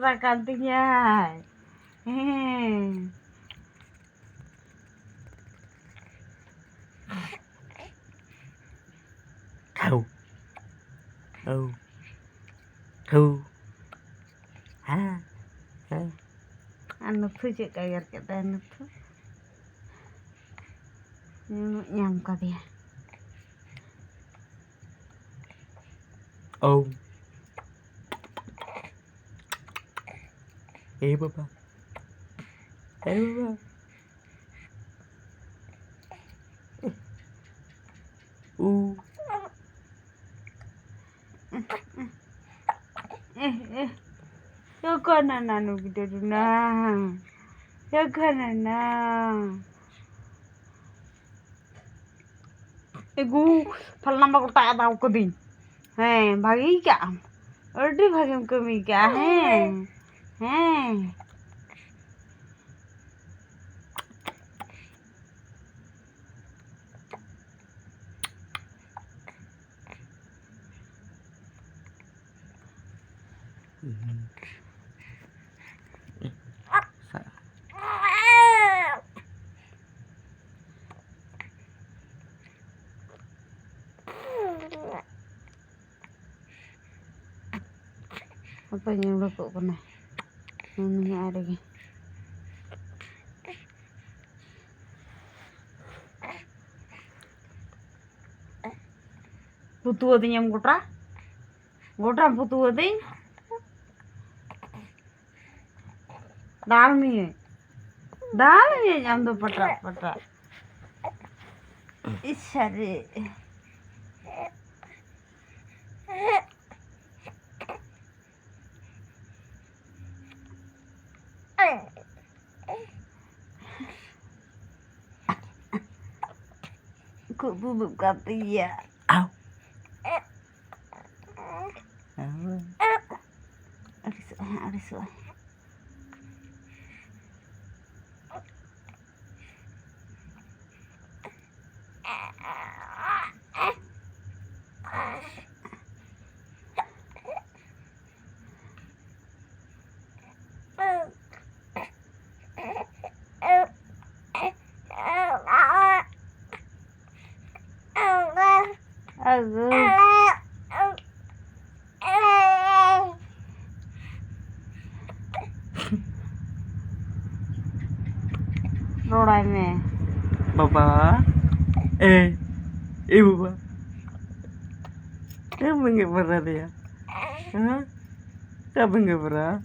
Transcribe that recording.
pernah kantingnya. Thâu thâu thâu ha ha Anu tuh cek kayak kita anu tuh. Nyangka dia. ôm ê baba ê baba u Ya kanan anu gitu nah. Ya kanan nah. Egu फल number को ताया ताऊ को दी हैं भागी क्या अरे भागी हम कमी क्या हैं apa yang lo kok kena ini ada lagi putu adi nyam gotra putu adi दाल में हम तो पटा इशारे Kok bubuk kata ya ao Aris रोड़ा में baba baba kamu nggak pernah dia hah kamu nggak pernah